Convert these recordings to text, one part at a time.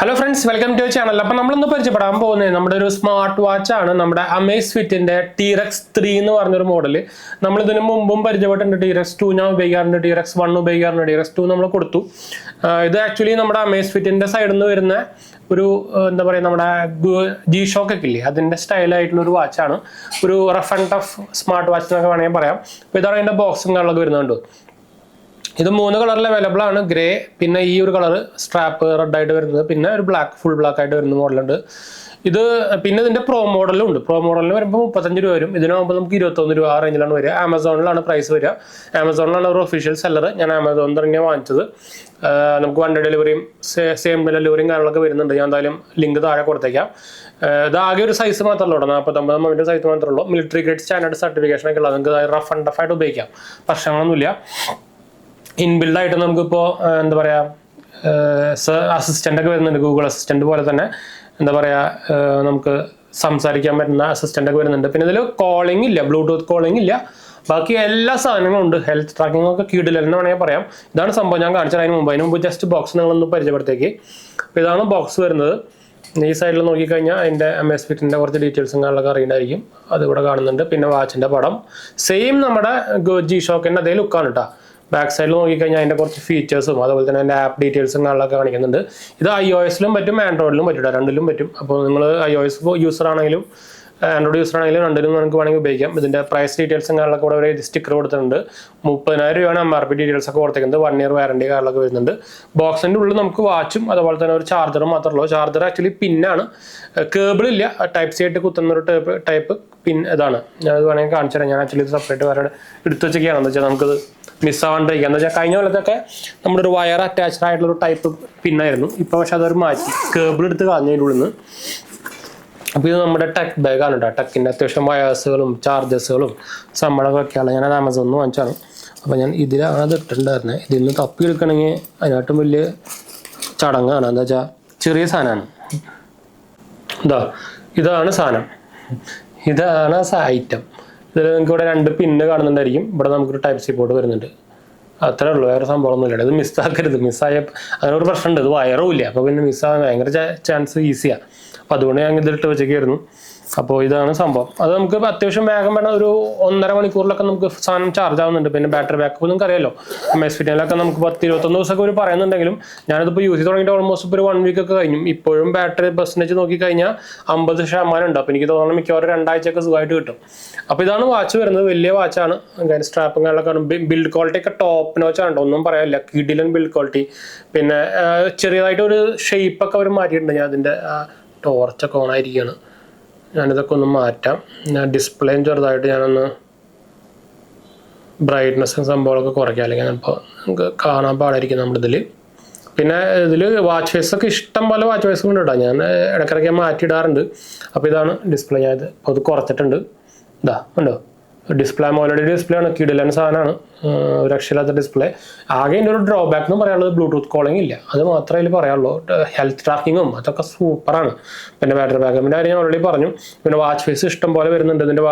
Hello friends, welcome to channel. അപ്പം നമ്മളിന്ന് പരിചയപ്പെടാൻ പോകുന്നത് നമ്മുടെ ഒരു സ്മാർട്ട് വാച്ച് ആണ്. നമ്മുടെ അമേസ്ഫിറ്റിന്റെ T-Rex 3 എന്ന് പറഞ്ഞൊരു മോഡല്. നമ്മൾ ഇതിനു മുമ്പും പരിചയപ്പെട്ടിട്ടുണ്ട്. T-Rex 2 ഞാൻ ഉപയോഗിക്കാറുണ്ട്, T-Rex 1 ഉപയോഗിക്കാറുണ്ട്, T-Rex 2 നമ്മൾ കൊടുത്തു. ഇത് ആക്ച്വലി നമ്മുടെ അമേസ്ഫിറ്റിന്റെ സൈഡിൽ നിന്ന് വരുന്ന ഒരു എന്താ പറയുക, നമ്മുടെ G-Shock ഒക്കെ ഇല്ലേ, അതിന്റെ സ്റ്റൈലായിട്ടുള്ള ഒരു വാച്ചാണ്. ഒരു rough and tough smart watch എന്നൊക്കെ വേണമെങ്കിൽ പറയാം. അപ്പോൾ ഇതാണ് അതിന്റെ ബോക്സും കാര്യങ്ങളൊക്കെ വരുന്നുണ്ട്. ഇത് 3 കളറിൽ അവൈലബിൾ ആണ്. ഗ്രേ, പിന്നെ ഈ ഒരു കളർ സ്ട്രാപ്പ് റെഡ് ആയിട്ട് വരുന്നത്, പിന്നെ ഒരു ബ്ലാക്ക്, ഫുൾ ബ്ലാക്ക് ആയിട്ട് വരുന്ന മോഡലുണ്ട്. ഇത് പിന്നെ ഇതിന്റെ പ്രോ മോഡലും ഉണ്ട്. പ്രോ മോഡലിന് വരുമ്പോൾ 35 രൂപ വരും. ഇതിനാകുമ്പോൾ നമുക്ക് 21 രൂപ ആ റേഞ്ചിലാണ് വരിക. ആമസോണിലാണ് പ്രൈസ് വരിക. ആമസോണിലാണ് ഒരു ഒഫീഷ്യൽ സെല്ലർ. ഞാൻ ആമസോണിൽ തന്നെയാണ് വാങ്ങിച്ചത്. നമുക്ക് 1 ഡേ ഡെലിവറിയും സെയിം ഡെലിവറിയും കാര്യങ്ങളൊക്കെ വരുന്നുണ്ട്. ഞാൻ എന്തായാലും ലിങ്ക് താഴെ കൊടുത്തേക്കാം. ഇത് ആകെ ഒരു സൈസ് മാത്രമല്ല ഉള്ളൂ, 49 mm സൈസ് മാത്രമേ ഉള്ളൂ. മിലിറ്ററി ഗ്രേഡ് സ്റ്റാൻഡേർഡ് സർട്ടിഫിക്കേഷൻ ഒക്കെ ഉള്ളത്. നിങ്ങൾക്ക് റഫ് ആൻഡ് ടഫ് ആയിട്ട് ഉപയോഗിക്കാം, പ്രശ്നങ്ങളൊന്നുമില്ല. ഇൻബിൽഡ് ആയിട്ട് നമുക്കിപ്പോൾ എന്താ പറയുക, അസിസ്റ്റൻ്റ് ഒക്കെ വരുന്നുണ്ട്. ഗൂഗിൾ അസിസ്റ്റൻ്റ് പോലെ തന്നെ എന്താ പറയുക, നമുക്ക് സംസാരിക്കാൻ പറ്റുന്ന അസിസ്റ്റൻ്റ് ഒക്കെ വരുന്നുണ്ട്. പിന്നെ ഇതിൽ കോളിംഗ് ഇല്ല, ബ്ലൂടൂത്ത് കോളിംഗ് ഇല്ല. ബാക്കി എല്ലാ സാധനങ്ങളും ഉണ്ട്. ഹെൽത്ത് ട്രാക്കിംഗ് ഒക്കെ കീഴിലെന്ന് വേണമെങ്കിൽ പറയാം. ഇതാണ് സംഭവം. ഞാൻ കാണിച്ചത് അതിന് മുമ്പ് ജസ്റ്റ് ബോക്സ് നിങ്ങളൊന്ന് പരിചയപ്പെടുത്തേക്ക്. അപ്പോൾ ഇതാണ് ബോക്സ് വരുന്നത്. ഈ സൈഡിൽ നോക്കിക്കഴിഞ്ഞാൽ അതിൻ്റെ അമേസ്ഫിറ്റിൻ്റെ കുറച്ച് ഡീറ്റെയിൽസും കാര്യങ്ങളൊക്കെ അറിയണ്ടായിരിക്കും. അതിവിടെ കാണുന്നുണ്ട്. പിന്നെ വാച്ചിൻ്റെ പടം സെയിം നമ്മുടെ G-Shockൻ്റെ അതേ ലുക്കാണ് കേട്ടോ. ബാക്ക് സൈഡിൽ നോക്കിക്കഴിഞ്ഞാൽ അതിൻ്റെ കുറച്ച് ഫീച്ചേഴ്സും അതുപോലെ തന്നെ അതിൻ്റെ ആപ്പ് ഡീറ്റെയിൽസും കാര്യങ്ങളൊക്കെ കാണിക്കുന്നുണ്ട്. ഇത് iOS-ലും പറ്റും, ആൻഡ്രോയിഡിലും പറ്റും, രണ്ടിലും പറ്റും. അപ്പോൾ നിങ്ങൾ iOS യൂസർ ആണെങ്കിലും ആൻഡ്രോയിഡ് യൂസർ ആണെങ്കിലും രണ്ടിലും നമുക്ക് വേണമെങ്കിൽ ഉപയോഗിക്കാം. ഇതിൻ്റെ പ്രൈസ് ഡീറ്റെയിൽസും കാര്യങ്ങളൊക്കെ ഇവിടെ ഒരു സ്റ്റിക്കർ കൊടുത്തിട്ടുണ്ട്. 30,000 രൂപയാണ് MRP ഡീറ്റെയിൽസ് ഒക്കെ കൊടുത്തേക്കുന്നത്. 1 ഇയർ വാറണ്ടി കാര്യങ്ങളൊക്കെ വരുന്നുണ്ട്. ബോക്സിൻ്റെ ഉള്ളിൽ നമുക്ക് വാച്ചും അതുപോലെ തന്നെ ഒരു ചാർജറും മാത്രമേ ഉള്ളൂ. ചാർജർ ആക്ച്വലി പിന്നാണ്, കേബിളില്ല. ടൈപ്പ് സി ആയിട്ട് കുത്തുന്ന ഒരു ടൈപ്പ് പിൻ ഇതാണ്. ഞാനത് വേണമെങ്കിൽ കാണിച്ചു തരാം. ഞാൻ ആക്ച്വലി ഇത് സെപ്പറേറ്റ് വേറെ എടുത്ത് വെച്ചൊക്കെയാണ്. എന്താ വെച്ചാൽ നമുക്കത് മിസ്സാവാണ്ടിരിക്കുക. എന്താ വെച്ചാൽ കഴിഞ്ഞ കൊല്ലത്തൊക്കെ നമ്മുടെ ഒരു വയർ അറ്റാച്ച്ഡ് ആയിട്ടുള്ള ഒരു ടൈപ്പ് പിന്നായിരുന്നു. ഇപ്പോൾ പക്ഷെ അതൊരു മാറ്റി കേബിൾ എടുത്ത് കളഞ്ഞതിൻ്റെ ഉള്ളിൽ നിന്ന്. അപ്പോൾ ഇത് നമ്മുടെ ടെക് ബാഗാണ് കേട്ടോ. ടെക്കിൻ്റെ അത്യാവശ്യം വയേഴ്സുകളും ചാർജസുകളും സംഭവങ്ങളൊക്കെ വെക്കാനുള്ള ഞാനത് ആമസോണിൽ നിന്ന് വാങ്ങിച്ചാണ്. അപ്പോൾ ഞാൻ ഇതിലാണ് അത് ഇട്ടിട്ടുണ്ടായിരുന്നത്. ഇതിൽ നിന്ന് തപ്പി എടുക്കണമെങ്കിൽ അതിനായിട്ടും വലിയ ചടങ്ങാണ്. എന്താ വെച്ചാൽ ചെറിയ സാധനമാണ്. ഇതാണ് സാധനം. ഇതാണ് ഐറ്റം. ഇതിൽ നിങ്ങൾക്ക് ഇവിടെ 2 പിന്ന് കാണുന്നുണ്ടായിരിക്കും. ഇവിടെ നമുക്കൊരു ടൈപ്പ് സി പോർട്ട് വരുന്നുണ്ട്. അത്രേ ഉള്ളൂ, വേറെ സംഭവമൊന്നുമില്ല. ഇത് മിസ്സാക്കരുത്. മിസ്സായ അങ്ങനെ ഒരു പ്രശ്നമുണ്ട്. ഇത് വയറും ഇല്ല. അപ്പോൾ പിന്നെ മിസ്സാകാൻ ഭയങ്കര ചാൻസ് ഈസിയാണ്. അപ്പോൾ അതുകൊണ്ട് ഞാൻ ഇതിലിട്ട് വെച്ചേക്കായിരുന്നു. അപ്പോൾ ഇതാണ് സംഭവം. അത് നമുക്ക് അത്യാവശ്യം വേഗം വേണം. ഒരു 1.5 മണിക്കൂറിലൊക്കെ നമുക്ക് സാധനം ചാർജ് ആവുന്നുണ്ട്. പിന്നെ ബാറ്ററി ബാക്കപ്പ് നിങ്ങൾക്ക് അറിയാലോ. അമേസ്ഫിറ്റിലൊക്കെ നമുക്ക് 10-21 ദിവസമൊക്കെ ഒരു പറയുന്നുണ്ടെങ്കിലും ഞാനിതിപ്പോൾ യൂസ് ചെയ്ത് തുടങ്ങിയിട്ട് ഓൾമോസ്റ്റ് ഇപ്പോൾ ഒരു 1 വീക്ക് ഒക്കെ കഴിഞ്ഞു. ഇപ്പോഴും ബാറ്ററി പെർസെൻറ്റേജ് നോക്കിക്കഴിഞ്ഞാൽ 50% ഉണ്ട്. അപ്പോൾ എനിക്ക് തോന്നുന്നു മിക്കവാറും 2 ആഴ്ചയൊക്കെ സുഖമായിട്ട് കിട്ടും. അപ്പോൾ ഇതാണ് വാച്ച് വരുന്നത്. വലിയ വാച്ചാണ്. സ്ട്രാപ്പും കാര്യങ്ങളൊക്കെ ബിൽഡ് ക്വാളിറ്റി ഒക്കെ ടോപ്പ് നോച്ചാണ്. ഒന്നും പറയാനില്ല. കിഡിലൻ ബിൽഡ് ക്വാളിറ്റി. പിന്നെ ചെറിയതായിട്ടൊരു ഷേപ്പൊക്കെ അവർ മാറ്റിയിട്ടുണ്ട്. ഞാൻ അതിൻ്റെ ടോർച്ചൊക്കെ ഓണായിരിക്കുകയാണ്. ഞാനിതൊക്കെ ഒന്ന് മാറ്റാം. ഡിസ്പ്ലേയും ചെറുതായിട്ട് ഞാനൊന്ന് ബ്രൈറ്റ്നസ്സും സംഭവങ്ങളൊക്കെ കുറയ്ക്കാം, അല്ലെങ്കിൽ ചിലപ്പോൾ നമുക്ക് കാണാൻ പാടായിരിക്കും നമ്മളിതിൽ. പിന്നെ ഇതിൽ വാച്ച് ഫേസ് ഒക്കെ ഇഷ്ടം പോലെ വാച്ച് ഫേസുകളുണ്ട് കേട്ടോ. ഞാൻ ഇടയ്ക്കിടയ്ക്ക് മാറ്റിയിടാറുണ്ട്. അപ്പോൾ ഇതാണ് ഡിസ്പ്ലേ. ഞാൻ ഇത് അത് കുറച്ചിട്ടുണ്ട്. ഉണ്ടോ ഡിസ്പ്ലേ, മോലഡി ഡിസ്പ്ലേ ആണ്. കിടിലൻ സാധനമാണ്. രക്ഷയില്ലാത്ത ഡിസ്പ്ലേ. ആകെ എൻ്റെ ഒരു ഡ്രോബാക്ക് എന്ന് പറയാനുള്ളത് ബ്ലൂടൂത്ത് കോളിംഗ് ഇല്ല. അത് മാത്രമേ അതിൽ പറയാനുള്ളൂ. ഹെൽത്ത് ട്രാക്കിങ്ങും അതൊക്കെ സൂപ്പറാണ്. പിന്നെ ബാറ്ററി ബാക്കപ്പിൻ്റെ കാര്യം ഞാൻ ഓൾറെഡി പറഞ്ഞു. പിന്നെ വാച്ച് ഫേസ് ഇഷ്ടം പോലെ വരുന്നുണ്ട്.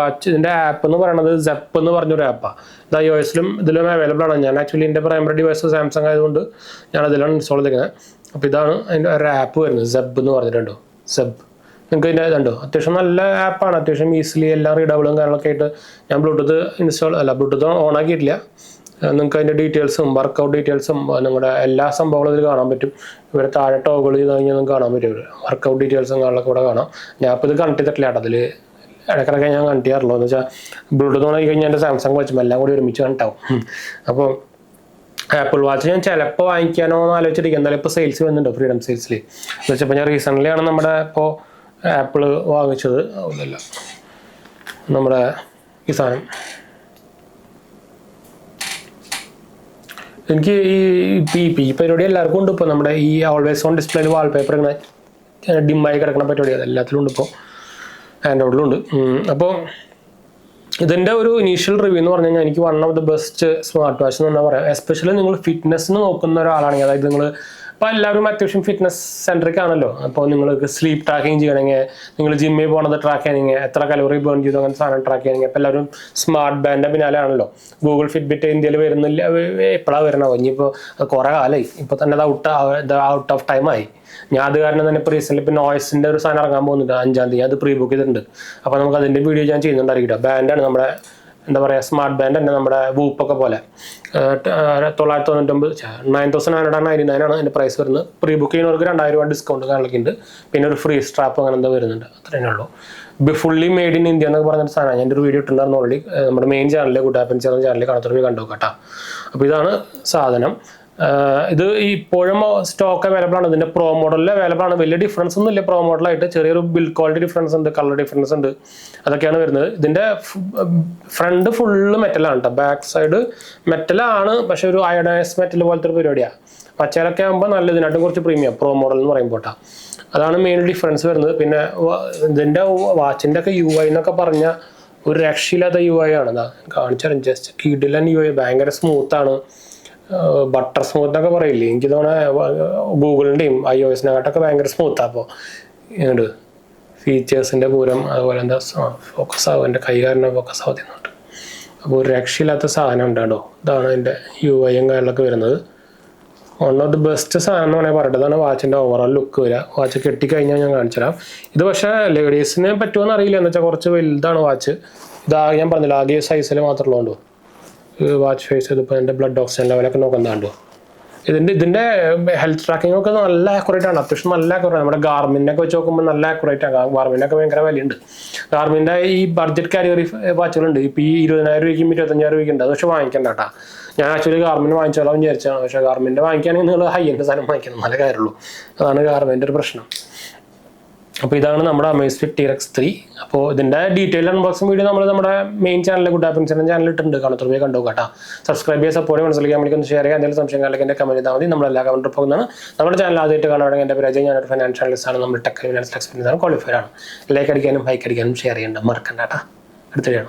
ഇതിൻ്റെ ആപ്പ് എന്ന് പറയുന്നത് ZEP എന്ന് പറഞ്ഞൊരു ആപ്പാണ്. ഇത് iOS-ലും ഇതിലും അവൈലബിൾ ആണ്. ഞാൻ ആക്ച്വലി എൻ്റെ പ്രൈമറി ഡിവൈസ് സാംസങ് ആയതുകൊണ്ട് ഞാൻ അതിലാണ് ഇൻസ്റ്റാൾ ചെയ്തിരിക്കുന്നത്. അപ്പോൾ ഇതാണ് അതിൻ്റെ ഒരു ആപ്പ് വരുന്നത്. ZEP എന്ന് പറഞ്ഞിട്ടുണ്ടോ. ZEP നിങ്ങൾക്ക് ഇതിൻ്റെ ഇതുണ്ടോ. അത്യാവശ്യം നല്ല ആപ്പാണ്. അത്യാവശ്യം ഈസിലി എല്ലാ റീഡബിളും കാര്യങ്ങളൊക്കെ ആയിട്ട്. ഞാൻ ബ്ലൂടൂത്ത് ഓൺ ആക്കിയിട്ടില്ല. നിങ്ങൾക്ക് അതിൻ്റെ ഡീറ്റെയിൽസും വർക്കൗട്ട് ഡീറ്റെയിൽസും നിങ്ങളുടെ എല്ലാ സംഭവങ്ങളും ഇതിൽ കാണാൻ പറ്റും. ഇവിടെ താഴെ ടോഗിൾ ചെയ്ത് കഴിഞ്ഞാൽ നിങ്ങൾക്ക് കാണാൻ പറ്റും. വർക്കൗട്ട് ഡീറ്റെയിൽസും കാര്യങ്ങളൊക്കെ ഇവിടെ കാണാം. ഞാൻ ഇപ്പോൾ ഇത് കണക്ട് ചെയ്തിട്ടില്ല കേട്ടോ. അതിൽ ഇടയ്ക്കിടയ്ക്ക് ഞാൻ കണക്ട് ചെയ്യാറുള്ളൂ. എന്ന് വെച്ചാൽ ബ്ലൂടൂത്ത് ഓൺ ആക്കി കഴിഞ്ഞാൽ എൻ്റെ സാംസങ് വാച്ചും എല്ലാം കൂടി ഒരുമിച്ച് കണക്റ്റാവും. അപ്പോൾ ആപ്പിൾ വാച്ച് ഞാൻ ചിലപ്പോൾ വാങ്ങിക്കാനോ എന്ന് ആലോചിച്ചിരിക്കും. എന്തായാലും ഇപ്പോൾ സെയിൽസ് വരുന്നുണ്ടോ, ഫ്രീഡം സെയിൽസിൽ. എന്ന് വെച്ചപ്പോൾ ഞാൻ റീസെൻ്റ്ലി ആണ് നമ്മുടെ ഇപ്പോൾ ആപ്പിള് വാങ്ങിച്ചത്. ഒന്നുമില്ല, നമ്മുടെ ഈ സാധനം എനിക്ക് ഈ പരിപാടി എല്ലാവർക്കും ഉണ്ട്. ഇപ്പോൾ നമ്മുടെ ഈ ഓൾവേസ് ഓൺ ഡിസ്പ്ലേയിൽ വാൾപേപ്പർ ഇങ്ങനെ ഡിമ്മായി കിടക്കുന്ന പരിപാടി അത് എല്ലാത്തിലും ഉണ്ട്. ഇപ്പോൾ ആൻഡ്രോയിഡിലും ഉണ്ട്. അപ്പോൾ ഇതിൻ്റെ ഒരു ഇനീഷ്യൽ റിവ്യൂ എന്ന് പറഞ്ഞു കഴിഞ്ഞാൽ എനിക്ക് 1 of the best smart watch എന്ന് പറഞ്ഞാൽ പറയാം. എസ്പെഷ്യലി നിങ്ങൾ ഫിറ്റ്നസ്സിന് നോക്കുന്ന ഒരാളാണെങ്കിൽ, അതായത് നിങ്ങൾ ഇപ്പോൾ എല്ലാവരും അത്യാവശ്യം ഫിറ്റ്നസ് സെൻട്രിക് ആണല്ലോ. അപ്പോൾ നിങ്ങൾക്ക് സ്ലീപ്പ് ട്രാക്കിങ് ചെയ്യണമെങ്കിൽ, നിങ്ങൾ ജിമ്മിൽ പോകുന്നത് ട്രാക്ക് ചെയ്യണമെങ്കിൽ, എത്ര കലോറി ബേൺ ചെയ്തു അങ്ങനത്തെ സാധനം ട്രാക്ക് ചെയ്യണമെങ്കിൽ ഇപ്പോൾ എല്ലാവരും സ്മാർട്ട് ബാൻഡിൻ്റെ പിന്നാലെ ആണല്ലോ. ഗൂഗിൾ ഫിറ്റ്ബിറ്റ് ഇന്ത്യയിൽ വരുന്നില്ല, എപ്പോഴാണ് വരണോ. ഇനിയിപ്പോൾ അത് കുറേ കാലമായി. ഇപ്പോൾ തന്നെ അത് ഔട്ട് ഓഫ് ടൈമായി. ഞാൻ അത് കാരണം തന്നെ ഇപ്പോൾ റീസെൻ്റ് ഇപ്പോൾ നോയ്സിൻ്റെ ഒരു സാധനം ഇറങ്ങാൻ പോകുന്നുണ്ട് 5-ാം തീയതി, അത് പ്രീ ബുക്ക് ചെയ്തിട്ടുണ്ട്. അപ്പോൾ നമുക്ക് അതിൻ്റെ വീഡിയോ ഞാൻ ചെയ്യുന്നുണ്ടായിരിക്കും. ബാൻഡാണ് നമ്മുടെ എന്താ പറയുക, സ്മാർട്ട് ബാൻഡ് തന്നെ, നമ്മുടെ വൂപ്പൊക്കെ പോലെ 999 9,999 ആണ് അതിൻ്റെ പ്രൈസ് വരുന്നത്. പ്രീ ബുക്ക് ചെയ്യുന്നവർക്ക് 2,000 രൂപ ഡിസ്കൗണ്ട് കാണിക്കുന്നുണ്ട്. പിന്നെ ഒരു ഫ്രീ സ്ട്രാപ്പ് അങ്ങനെ എന്താ വരുന്നുണ്ട്. അത്രയേ ഉള്ളൂ. ഫുള്ളി മെയ്ഡ് ഇൻ ഇന്ത്യ എന്നൊക്കെ പറഞ്ഞൊരു സാധനം ഞാൻ ഒരു വീഡിയോ ഇട്ടുണ്ടായിരുന്നു ഓൾറെഡി. നമ്മുടെ മെയിൻ ചാനലിൽ ഗുഡ് ആപ്പൻസ് ചാനലിൽ കാണാത്തവർ കണ്ടു കേട്ടോ. അപ്പോൾ ഇതാണ് സാധനം. ഇത് ഇപ്പോഴും സ്റ്റോക്ക് അവൈലബിൾ ആണ്. ഇതിൻ്റെ പ്രോ മോഡലിൽ അവൈലബിൾ ആണ്. വലിയ ഡിഫറൻസ് ഒന്നും ഇല്ല. പ്രോ മോഡലായിട്ട് ചെറിയൊരു ബിൽഡ് ക്വാളിറ്റി ഡിഫറൻസ് ഉണ്ട്, കളർ ഡിഫറൻസ് ഉണ്ട്, അതൊക്കെയാണ് വരുന്നത്. ഇതിൻ്റെ ഫ്രണ്ട് ഫുള്ള് മെറ്റലാണ് കേട്ടോ. ബാക്ക് സൈഡ് മെറ്റലാണ്, പക്ഷെ ഒരു അയഡൈസ് മെറ്റൽ പോലത്തെ ഒരു പരിപാടിയാണ്. പച്ചയിലൊക്കെ ആകുമ്പോൾ നല്ല, ഇതിനായിട്ട് കുറച്ച് പ്രീമിയം പ്രോ മോഡൽ എന്ന് പറയുമ്പോൾ കേട്ടോ. അതാണ് മെയിൻ ഡിഫറൻസ് വരുന്നത്. പിന്നെ ഇതിൻ്റെ വാച്ചിൻ്റെ ഒക്കെ UI എന്നൊക്കെ പറഞ്ഞാൽ ഒരു രക്ഷയില്ലാത്ത UI ആണ്. അതാ കാണിച്ചാലും ജസ്റ്റ് കിഡിലൻ UI, ഭയങ്കര സ്മൂത്താണ്, ബട്ടർ സ്മൂത്ത് എന്നൊക്കെ പറയില്ലേ. എനിക്ക് തോന്നുന്നത് ഗൂഗിളിൻ്റെയും iOS-നെക്കാട്ടൊക്കെ ഭയങ്കര സ്മൂത്താണ്. അപ്പോൾ ഇങ്ങോട്ട് ഫീച്ചേഴ്സിൻ്റെ പൂരം, അതുപോലെ എന്താ ഫോക്കസ് ആവും, എൻ്റെ കൈകാരനെ ഫോക്കസ് ആവുന്നുണ്ട്. അപ്പോൾ ഒരു രക്ഷയില്ലാത്ത സാധനം ഉണ്ട് കേട്ടോ. ഇതാണ് എൻ്റെ UI കാര്യങ്ങളൊക്കെ വരുന്നത്. വൺ ഓഫ് ദി ബെസ്റ്റ് സാധനം എന്ന് വേണമെങ്കിൽ പറയട്ടെ. ഇതാണ് വാച്ചിൻ്റെ ഓവറോൾ ലുക്ക് വരിക. വാച്ച് കെട്ടിക്കഴിഞ്ഞാൽ ഞാൻ കാണിച്ചു തരാം. ഇത് പക്ഷേ ലേഡീസിന് പറ്റുമോയെന്ന് അറിയില്ല, എന്ന് വെച്ചാൽ കുറച്ച് വലുതാണ് വാച്ച്. ഇതാകെ ഞാൻ പറഞ്ഞില്ല, ആകെ സൈസിൽ മാത്രമുള്ളതുകൊണ്ടോ വാച്ച് ഫേസ്. ഇതിപ്പോൾ എൻ്റെ ബ്ലഡ് ഓക്സിജൻ ലെവലൊക്കെ നോക്കുന്നതാണ്ടോ. ഇതിൻ്റെ ഹെൽത്ത് ട്രാക്കിംഗ് ഒക്കെ നല്ല ആക്യുറേറ്റ് ആണ്, അത്യാവശ്യം നല്ല ആക്യുറേറ്റ്. നമ്മുടെ ഗാർമിനൊക്കെ വെച്ച് നോക്കുമ്പോൾ നല്ല ആക്യുറേറ്റ് ആണ്. ഗാർമിനൊക്കെ ഭയങ്കര വിലയുണ്ട്. ഗാർമിൻ്റെ ഈ ബഡ്ജറ്റ് കാറ്റഗറി വാച്ചുകളുണ്ട്. ഇപ്പോൾ ഈ 20,000 രൂപയ്ക്കും 25,000 രൂപയ്ക്ക് ഉണ്ട്. അത് പക്ഷേ വാങ്ങിക്കണ്ട കേട്ടോ. ഞാൻ ആക്ച്വലി ഗാർമിന് വാങ്ങിച്ചോളാം വിചാരിച്ചാണ്. പക്ഷേ ഗാർമിൻ്റെ വാങ്ങിക്കുകയാണെങ്കിൽ നിങ്ങൾ ഹൈ എൻഡ് സാധനം വാങ്ങിക്കണം, നല്ല കാര്യമുള്ളൂ. അതാണ് ഗാർമിൻ്റെ ഒരു പ്രശ്നം. അപ്പോൾ ഇതാണ് നമ്മുടെ അമേസ്ഫിറ്റ് T-Rex 3. അപ്പോൾ ഇതിൻ്റെ ഡീറ്റെയിൽ അൺബോക്സിംഗ് വീഡിയോ നമ്മൾ നമ്മുടെ മെയിൻ ചാനലിൽ ഗുഡ് ആപ്പൻസ് ചാനലിൽ ഇട്ടുണ്ട്. കാണാത്തവർ പോയി കണ്ടു കേട്ടോ. സബ്സ്ക്രൈബ് ചെയ്യുക, സപ്പോർട്ട് മനസ്സിലാക്കി നമ്മൾക്ക് ഷെയർ ചെയ്യുക. എന്തെങ്കിലും സംശയങ്ങളിലേക്ക് എൻ്റെ കമൻറ്റ് ചെയ്താൽ മതി. നമ്മളെല്ലാ കമൻറ്റ് പോകുന്നതാണ്. നമ്മുടെ ചാനൽ ആദ്യമായിട്ട് കാണുകയാണെങ്കിൽ എൻ്റെ പേര് അജയ്, ഞാനൊരു ഫൈനാൻഷ്യൽ അനലിസ്റ്റ് ആണ്. നമ്മൾ ടെക് ഫിനാൻഷ്യൽ എക്സ്പീരിയൻസ് ആണ്, ക്വാളിഫൈഡ് ആണ്. ലൈക്ക് അടിക്കാനും ഹൈക്ക് അടിക്കാനും ഷെയർ ചെയ്യേണ്ട മറക്കണ്ട കേട്ടോ. അടുത്ത വീഡിയോ.